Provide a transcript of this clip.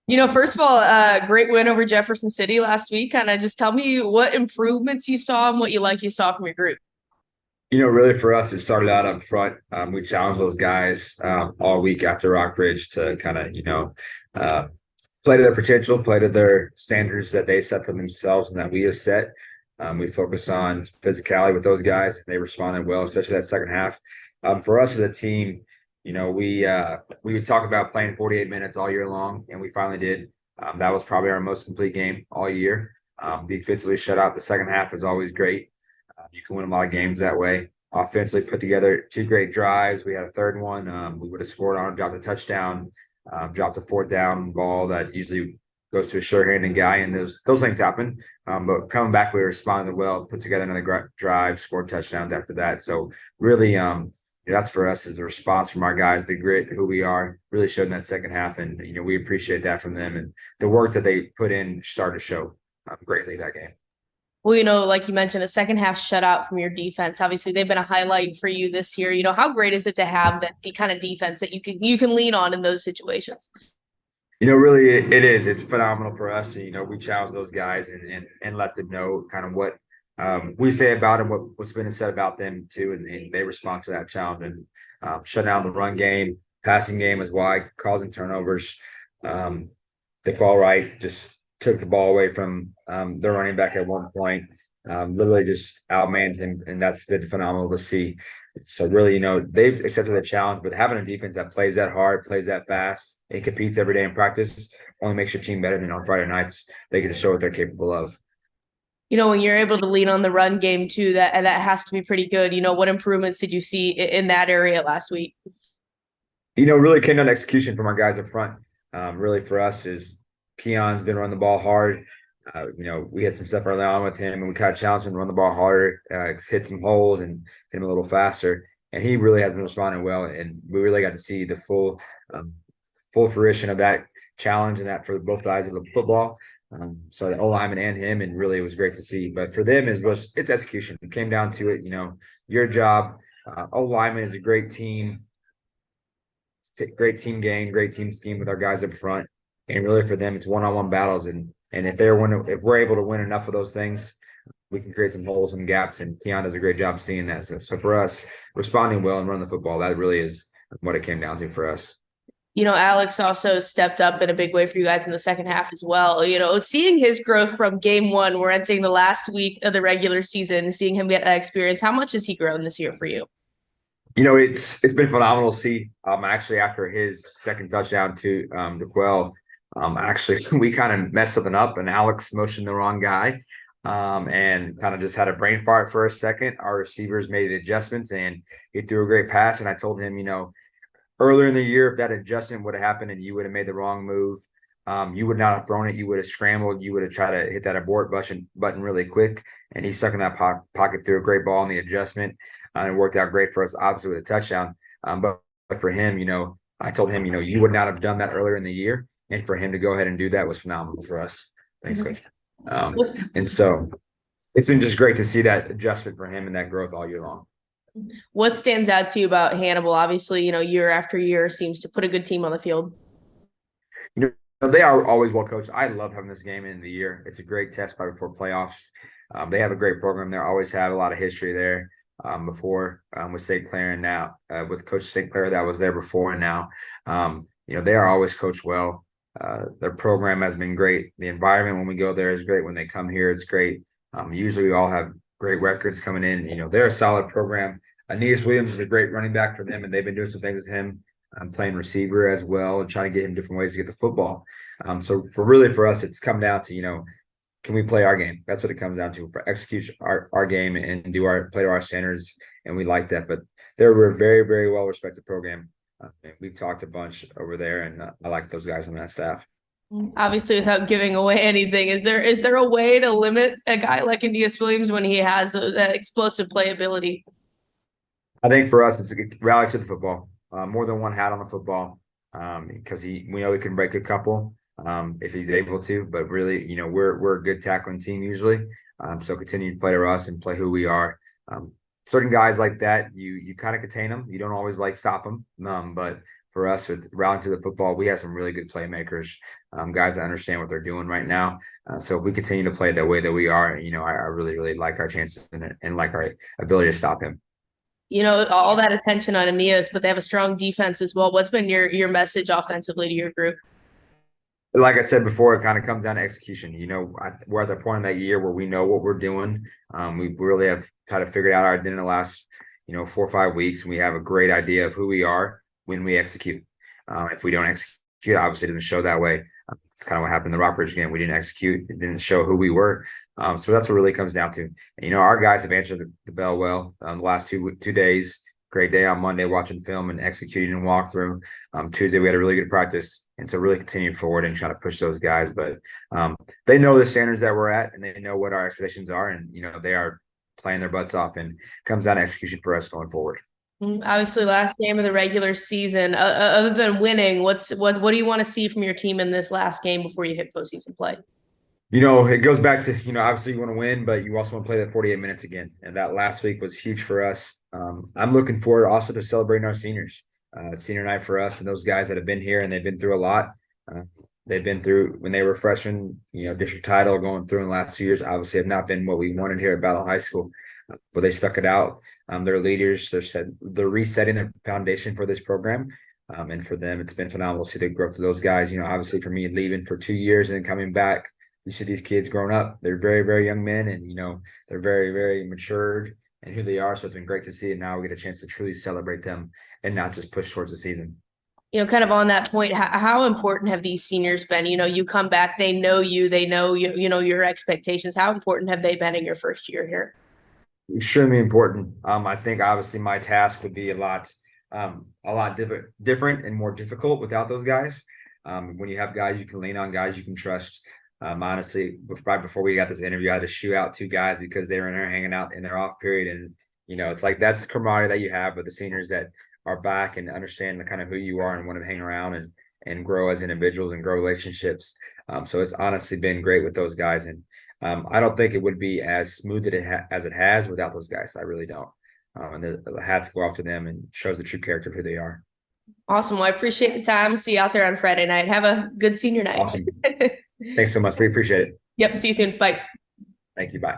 First of all, great win over Jefferson City last week. Kind of just tell me what improvements you saw and what you saw from your group. Really for us, it started out up front. We challenged those guys all week after Rockbridge to kind of, uh, play to their potential, play to their standards that they set for themselves and that we have set. We focus on physicality with those guys. They responded well, especially that second half. For us as a team, we would talk about playing 48 minutes all year long, and we finally did. That was probably our most complete game all year. Defensively shut out the second half is always great. You can win a lot of games that way. Offensively, put together two great drives. We had a third one. We would have scored on, dropped a touchdown, dropped a fourth down ball that usually goes to a sure-handed guy, and those things happen. But coming back, we responded well, put together another drive, scored touchdowns after that. So really, that's for us is a response from our guys, the grit, who we are, really showed in that second half, and we appreciate that from them, and the work that they put in started to show greatly that game. Well, like you mentioned, a second half shutout from your defense. Obviously, they've been a highlight for you this year. How great is it to have that the kind of defense that you can lean on in those situations? Really, it is. It's phenomenal for us. We challenge those guys and let them know kind of what we say about them, what's been said about them too, and they respond to that challenge and shut down the run game, passing game as well, causing turnovers. Um, they call right, just took the ball away from their running back at one point. Literally just outmanned him, and that's been phenomenal to see. So really, they've accepted the challenge, but having a defense that plays that hard, plays that fast, and competes every day in practice only makes your team better. And on Friday nights, they get to show what they're capable of. When you're able to lean on the run game too, that has to be pretty good. What improvements did you see in that area last week? Really came down to execution from our guys up front. Really for us is Keon's been running the ball hard. We had some stuff early on with him, and we kind of challenged him to run the ball harder, hit some holes, and hit him a little faster. And he really has been responding well, and we really got to see the full fruition of that challenge and that for both sides of the football. So the O lineman and him, and really it was great to see. But for them, it's execution. It came down to it. Your job. O lineman is a great team. Great team game, great team scheme with our guys up front, and really for them, it's one-on-one battles. And if we're able to win enough of those things, we can create some holes and gaps. And Keon does a great job seeing that. So for us, responding well and running the football, that really is what it came down to for us. Alex also stepped up in a big way for you guys in the second half as well. Seeing his growth from game one, we're entering the last week of the regular season, seeing him get that experience. How much has he grown this year for you? It's been phenomenal to see. Actually, after his second touchdown to Quell, actually we kind of messed something up, and Alex motioned the wrong guy, and kind of just had a brain fart for a second. Our receivers made adjustments, and he threw a great pass. And I told him, earlier in the year, if that adjustment would have happened and you would have made the wrong move, you would not have thrown it. You would have scrambled. You would have tried to hit that abort button really quick. And he stuck in that pocket, threw a great ball in the adjustment. And it worked out great for us, obviously, with a touchdown. But for him, I told him, you would not have done that earlier in the year. And for him to go ahead and do that was phenomenal for us. Thanks, Coach. And so it's been just great to see that adjustment for him and that growth all year long. What stands out to you about Hannibal? Obviously, year after year seems to put a good team on the field. They are always well coached. I love having this game in the year. It's a great test probably before playoffs. They have a great program. They always have a lot of history there before with St. Clair, and now with Coach St. Clair that was there before and now. They are always coached well. Their program has been great. The environment when we go there is great. When they come here, it's great. Usually we all have great records coming in. They're a solid program. Aeneas Williams is a great running back for them, and they've been doing some things with him. Playing receiver as well and trying to get him different ways to get the football. So for us, it's come down to, can we play our game? That's what it comes down to, for execute our game and play to our standards. And we like that, but they're a very, very well respected program. We've talked a bunch over there, and I like those guys on that staff. Obviously, without giving away anything, is there a way to limit a guy like Aeneas Williams when he has that explosive playability? I think for us, it's a rally to the football. More than one hat on the football, because we know he can break a couple if he's able to. But really, we're a good tackling team usually. So continue to play to us and play who we are. Certain guys like that, you kind of contain them. You don't always stop them. But for us with rallying to the football. We have some really good playmakers, guys that understand what they're doing right now. So if we continue to play the way that we are, I really, really like our chances and like our ability to stop him. All that attention on Aeneas, but they have a strong defense as well. What's been your message offensively to your group? Like I said before, it kind of comes down to execution. We're at the point in that year where we know what we're doing. We really have kind of figured out our identity in the last, 4 or 5 weeks, and we have a great idea of who we are when we execute. If we don't execute, obviously it doesn't show that way. It's kind of what happened in the Rockbridge game. We didn't execute. It didn't show who we were. So that's what really comes down to. And, our guys have answered the bell well the last 2 days. Great day on Monday watching film and executing and walkthrough. Tuesday we had a really good practice, and so really continuing forward and trying to push those guys. But they know the standards that we're at, and they know what our expectations are, and they are playing their butts off, and it comes down to execution for us going forward. Obviously, last game of the regular season. Other than winning, what do you want to see from your team in this last game before you hit postseason play? It goes back to, obviously you want to win, but you also want to play that 48 minutes again. And that last week was huge for us. I'm looking forward also to celebrating our seniors. It's senior night for us and those guys that have been here and they've been through a lot. They've been through when they were freshmen, district title going through in the last 2 years, obviously have not been what we wanted here at Battle High School, but they stuck it out. They're leaders. They're resetting the foundation for this program. And for them, it's been phenomenal to see the growth of those guys. Obviously for me leaving for 2 years and then coming back, you see these kids growing up. They're very, very young men, and they're very, very matured in who they are. So it's been great to see it. Now we get a chance to truly celebrate them and not just push towards the season. Kind of on that point, how important have these seniors been? You come back, they know you, your expectations. How important have they been in your first year here? Extremely important. I think obviously my task would be a lot different and more difficult without those guys. When you have guys you can lean on, guys you can trust. Honestly, right before we got this interview, I had to shoot out 2 guys because they were in there hanging out in their off period. And, it's like that's camaraderie that you have with the seniors that are back and understand the kind of who you are and want to hang around and grow as individuals and grow relationships. So it's honestly been great with those guys. And I don't think it would be as smooth as it has without those guys. I really don't. And the hats go off to them and shows the true character of who they are. Awesome. Well, I appreciate the time. See you out there on Friday night. Have a good senior night. Awesome. Thanks so much. We appreciate it. Yep. See you soon. Bye. Thank you. Bye.